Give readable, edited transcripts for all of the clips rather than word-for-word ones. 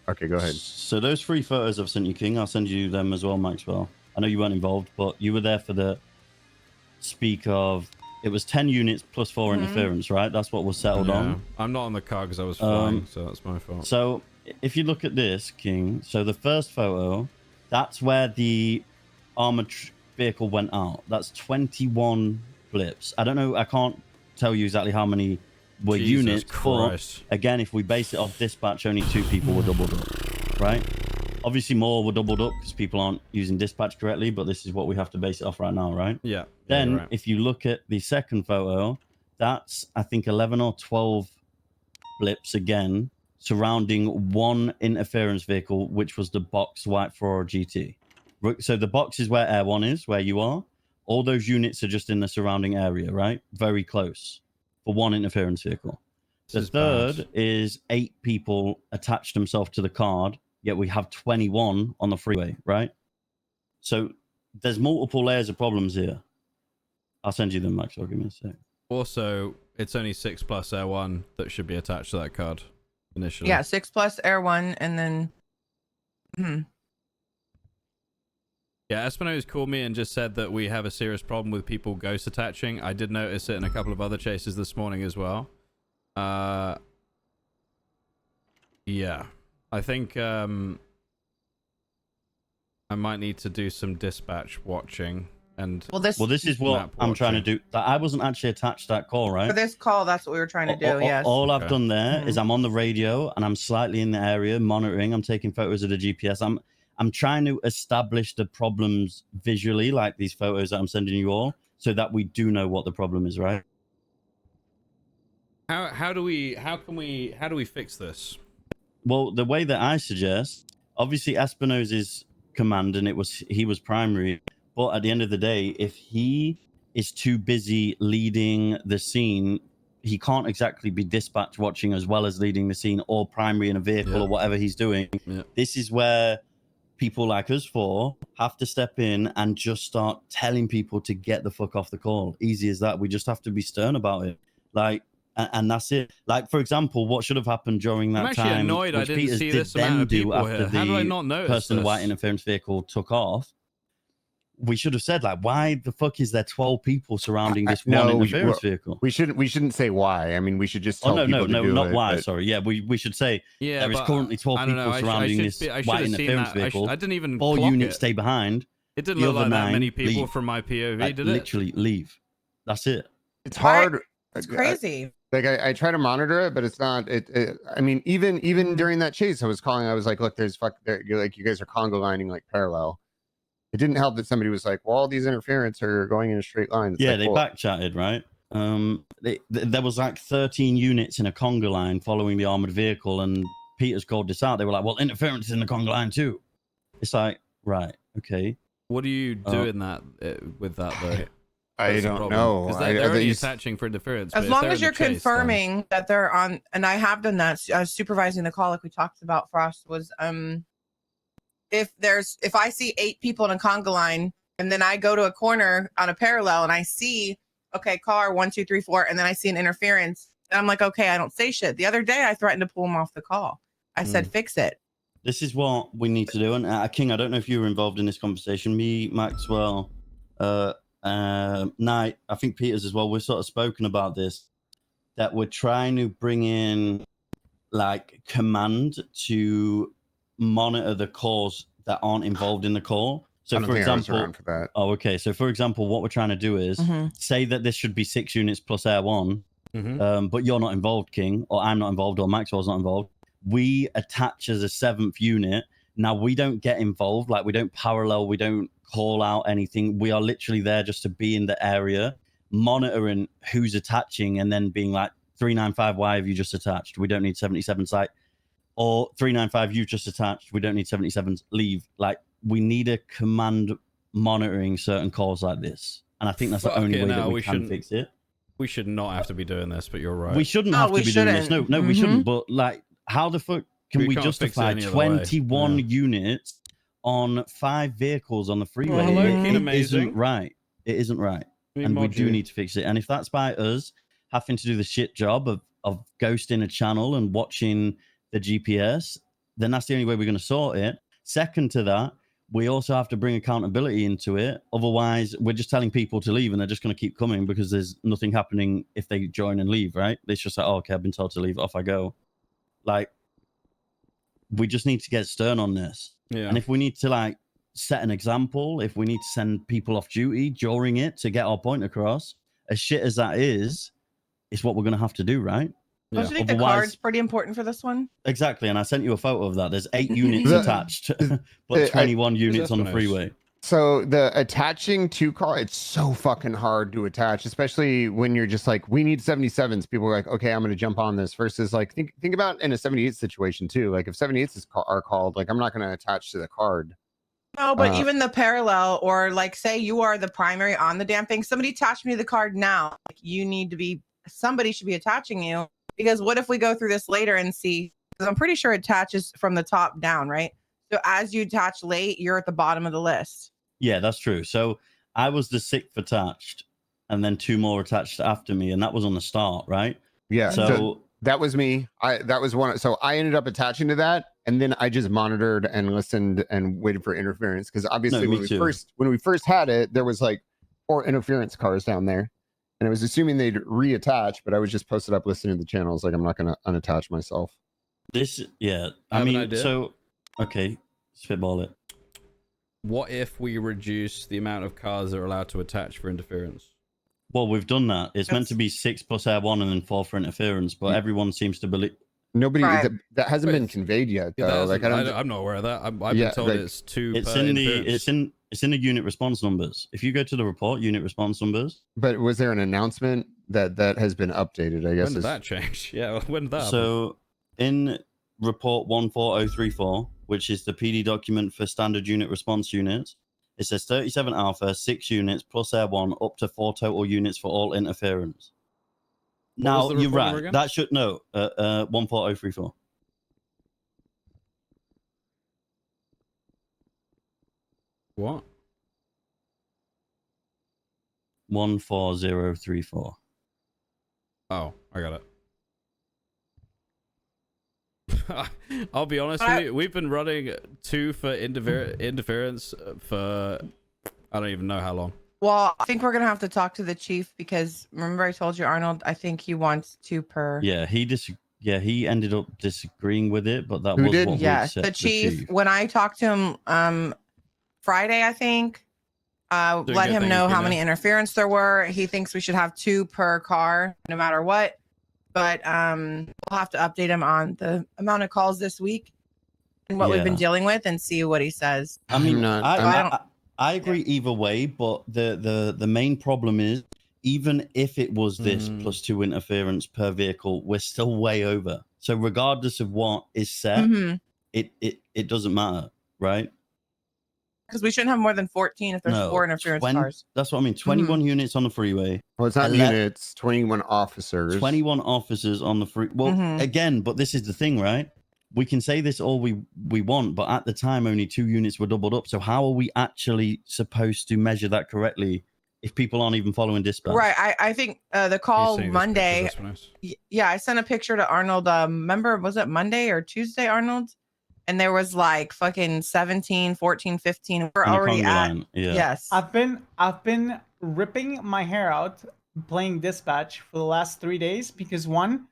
Okay, go ahead. So those 3 photos I've sent you, King, I'll send you them as well, Maxwell. I know you weren't involved, but you were there for the speak of... It was 10 units plus 4 interference, right? That's what was settled on. I'm not on the car because I was flying, so that's my fault. So if you look at this, King, so the first photo, that's where the armored vehicle went out. That's 21 blips. I don't know. I can't tell you exactly how many were units. But again, if we base it off dispatch, only 2 people were doubled up, right? Obviously, more were doubled up because people aren't using dispatch correctly, but this is what we have to base it off right now, right? Yeah. Then, right. if you look at the second photo, that's, I think, 11 or 12 blips again, surrounding 1 interference vehicle, which was the box white 4 GT. So the box is where Air 1 is, where you are. All those units are just in the surrounding area, right? Very close for 1 interference vehicle. The third is 8 people attached themselves to the card, yet we have 21 on the freeway, right? So there's multiple layers of problems here. I'll send you them, Max. I'll give me a sec. Also, it's only 6 plus Air 1 that should be attached to that card initially. Yeah, 6 plus Air 1, and then... Yeah, Espino's called me and just said that we have a serious problem with people ghost attaching. I did notice it in a couple of other chases this morning as well. Yeah. I think I might need to do some dispatch watching and well this is what I'm trying to do. I wasn't actually attached to that call, right? For this call, that's what we were trying to do. Yes. All I've done there is I'm on the radio and I'm slightly in the area monitoring. I'm taking photos of the GPS. I'm trying to establish the problems visually, like these photos that I'm sending you all, so that we do know what the problem is, right? How do we fix this? Well, the way that I suggest, obviously Espino's command, and he was primary, but at the end of the day, if he is too busy leading the scene, he can't exactly be dispatch watching as well as leading the scene or primary in a vehicle or whatever he's doing. This is where people like us 4 have to step in and just start telling people to get the fuck off the call. Easy as that. We just have to be stern about it. Like, and that's it. Like, for example, what should have happened during that time, I'm actually annoyed I didn't see this amount of people here. How did I not notice person in the white interference vehicle took off? We should have said, like, why the fuck is there 12 people surrounding this one interference vehicle? We shouldn't say why. I mean, we should just tell people to do it. Not why. But... Sorry. Yeah, we should say there is currently 12 people surrounding this white interference vehicle. I didn't even 4 units stay behind. It didn't look like that many people from my POV, like, did it? Literally leave. That's it. It's hard. It's crazy. Like I try to monitor it, but it's not. I mean, even during that chase, I was like, look, like you guys are Congo lining like parallel. It didn't help that somebody was like, well, all these interference are going in a straight line. It's they back chatted, right? There was like 13 units in a conga line following the armored vehicle, and Peter's called this out. They were like, well, interference is in the conga line too. It's like, right, okay. What do you do in that with that though? I don't know. Because they're already attaching for interference. As long as you're confirming that they're on, and I have done that, supervising the call like we talked about, Frost, was if I see 8 people in a conga line and then I go to a corner on a parallel and I see, okay, car 1, 2, 3, 4, and then I see an interference, and I'm like, okay, I don't say shit. The other day I threatened to pull him off the call. I said, fix it. This is what we need to do. And King, I don't know if you were involved in this conversation. Me, Maxwell, Knight, I think Peters as well. We've sort of spoken about this, that we're trying to bring in like command to monitor the calls that aren't involved in the call. So for example, so for example, what we're trying to do is say that this should be 6 units plus Air 1, but you're not involved, King, or I'm not involved, or Maxwell's not involved. We attach as a 7th unit. Now we don't get involved, like we don't parallel, we don't call out anything. We are literally there just to be in the area, monitoring who's attaching, and then being like, 395, why have you just attached? We don't need 77 site. Or 395, you've just attached. We don't need 77s. Leave. Like, we need a command monitoring certain calls like this. And I think that's the only way that we can fix it. We should not have to be doing this, but you're right. We shouldn't have to be doing this. No, we shouldn't. But, like, how the fuck can we justify 21 units on 5 vehicles on the freeway? It isn't right. It isn't right. And we do need to fix it. And if that's by us having to do the shit job of ghosting a channel and watching the GPS, then that's the only way we're going to sort it. Second to that, we also have to bring accountability into it. Otherwise, we're just telling people to leave and they're just going to keep coming because there's nothing happening if they join and leave, right? It's just like, oh, okay, I've been told to leave, off I go. Like, we just need to get stern on this. Yeah. And if we need to like set an example, if we need to send people off duty during it to get our point across, as shit as that is, it's what we're going to have to do, right? Yeah. Don't you think the Otherwise- card's pretty important for this one? Exactly. And I sent you a photo of that. There's 8 units The- attached, but 21 units on the Espino's. freeway. So the attaching to car, it's so fucking hard to attach, especially when you're just like, we need 77s. People are like, okay, I'm going to jump on this. Versus like, think about in a 78 situation too. Like if 78s are called, like I'm not going to attach to the card. No, but even the parallel, or like say you are the primary on the damn thing. Somebody attach me to the card now. Like, you need to be. Somebody should be attaching you, because what if we go through this later and see? Because I'm pretty sure it attaches from the top down, right? So as you attach late, you're at the bottom of the list. Yeah, that's true. So I was the 6th attached, and then 2 more attached after me, and that was on the start, right? Yeah. So that was me. That was one. So I ended up attaching to that, and then I just monitored and listened and waited for interference, because obviously No, me when too. we first had it, there was like 4 interference cars down there, and I was assuming they'd reattach, but I was just posted up listening to the channels. Like I'm not going to unattach myself. this, yeah, I I have an mean, idea. so okay, spitball it. What if we reduce the amount of cars that are allowed to attach for interference? Well, we've done that. It's meant to be 6 plus air 1 and then 4 for interference, but everyone seems to believe. Nobody Right. that hasn't been Wait, conveyed yet, Yeah, though. Like I'm not aware of that. I've Yeah, been told like, it's 2 It's per in interference. it's in the unit response numbers. If you go to the report, unit response numbers. but was there an announcement that has been updated? I guess When did is- that change? Yeah, when did that happen? So in report 14034, which is the PD document for standard unit response units, it says 37 alpha, 6 units plus air 1, up to 4 total units for all interference. What was Now the you're report number right. again? That should no 14034. What? 14034. Oh, I got it. I'll be honest But with you. We've been running 2 for interference for I don't even know how long. Well, I think we're gonna have to talk to the chief, because remember I told you, Arnold, I think he wants 2 per. Yeah, he ended up disagreeing with it, but that Who was did? what we Yes, said. the chief. When I talked to him Friday, I think, Doing let good him thing know he how came many in. interference there were. He thinks we should have 2 per car, no matter what. But we'll have to update him on the amount of calls this week and what we've been Yeah. dealing with, and see what he says. I mean, I'm not- I agree either way, but the main problem is, even if it was this plus 2 interference per vehicle, we're still way over. So regardless of what is set, it doesn't matter, right? Because we shouldn't have more than 14 if there's No, 4 interference 20 cars. That's what I mean. 21 units on the freeway, Well, it's not Ele- units. 21 officers. 21 officers on the free. Well, Mhm. again, but this is the thing, right? We can say this all we want, but at the time, only 2 units were doubled up. So how are we actually supposed to measure that correctly if people aren't even following dispatch? Right. I think the He's call seeing this Monday. picture, that's nice. Yeah, I sent a picture to Arnold. Remember, was it Monday or Tuesday, Arnold? And there was like fucking 17, 14, 15. We're In a already conga at. line, yeah. Yes. I've been ripping my hair out playing dispatch for the last 3 days because one,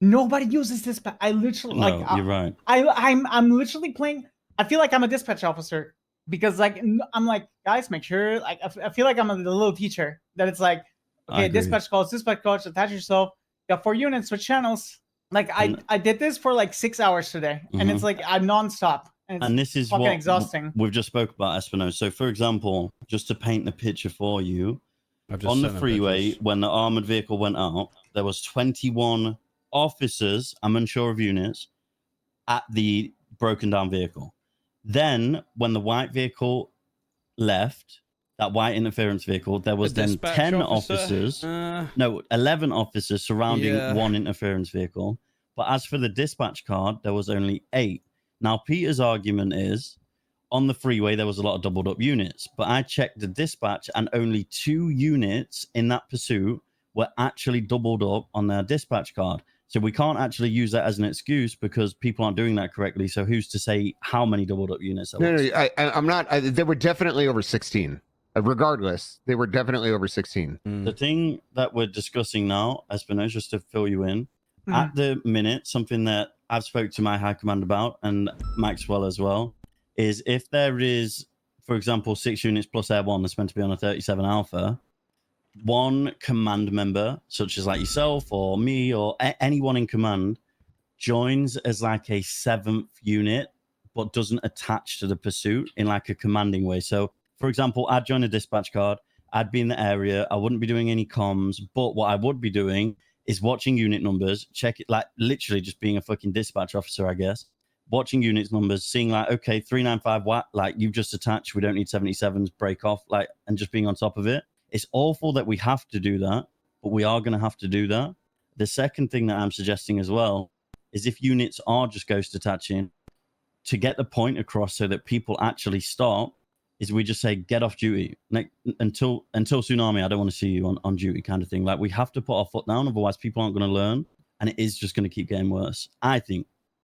nobody uses dispatch. I literally No, like you're right. I'm literally playing. I feel like I'm a dispatch officer because like I'm like, guys, make sure, like I feel like I'm the little teacher that it's like, I okay, agree. dispatch calls, attach yourself. You got 4 units, switch channels. Like And- I did this for like 6 hours today, and it's like I'm nonstop. And it's And this is fucking what exhausting. we've just spoke about, Espino. So, for example, just to paint the picture for you, I've just on the sent him freeway, pictures. when the armored vehicle went out, there was 21 officers, I'm unsure of units, at the broken down vehicle. Then, when the white vehicle left, that white interference vehicle, there was The then dispatch 10 officer? officers. Uh, No, 11 officers surrounding Yeah. one interference vehicle. But as for the dispatch card, there was only 8. Now, Peter's argument is, on the freeway, there was a lot of doubled up units. But I checked the dispatch, and only 2 units in that pursuit were actually doubled up on their dispatch card. So we can't actually use that as an excuse because people aren't doing that correctly. So who's to say how many doubled up units there was? No, I'm not. They were definitely over 16. Regardless, they were definitely over 16. The thing that we're discussing now, Espinosa, just to fill you in, at the minute, something that I've spoke to my high command about, and Maxwell as well, is if there is, for example, 6 units plus Air 1 that's meant to be on a 37 Alpha, one command member, such as like yourself or me or anyone in command, joins as like a 7th unit, but doesn't attach to the pursuit in like a commanding way. So, for example, I'd join a dispatch card, I'd be in the area, I wouldn't be doing any comms, but what I would be doing is watching unit numbers, check it, like literally just being a fucking dispatch officer, I guess. Watching units numbers, seeing like, okay, 395 watt, like you've just attached, we don't need 77s, break off, like, and just being on top of it. It's awful that we have to do that, but we are going to have to do that. The second thing that I'm suggesting as well is if units are just ghost attaching, to get the point across so that people actually stop, is we just say, get off duty. Like, until Tsunami, I don't want to see you on duty kind of thing. Like, we have to put our foot down, otherwise people aren't going to learn, and it is just going to keep getting worse, I think.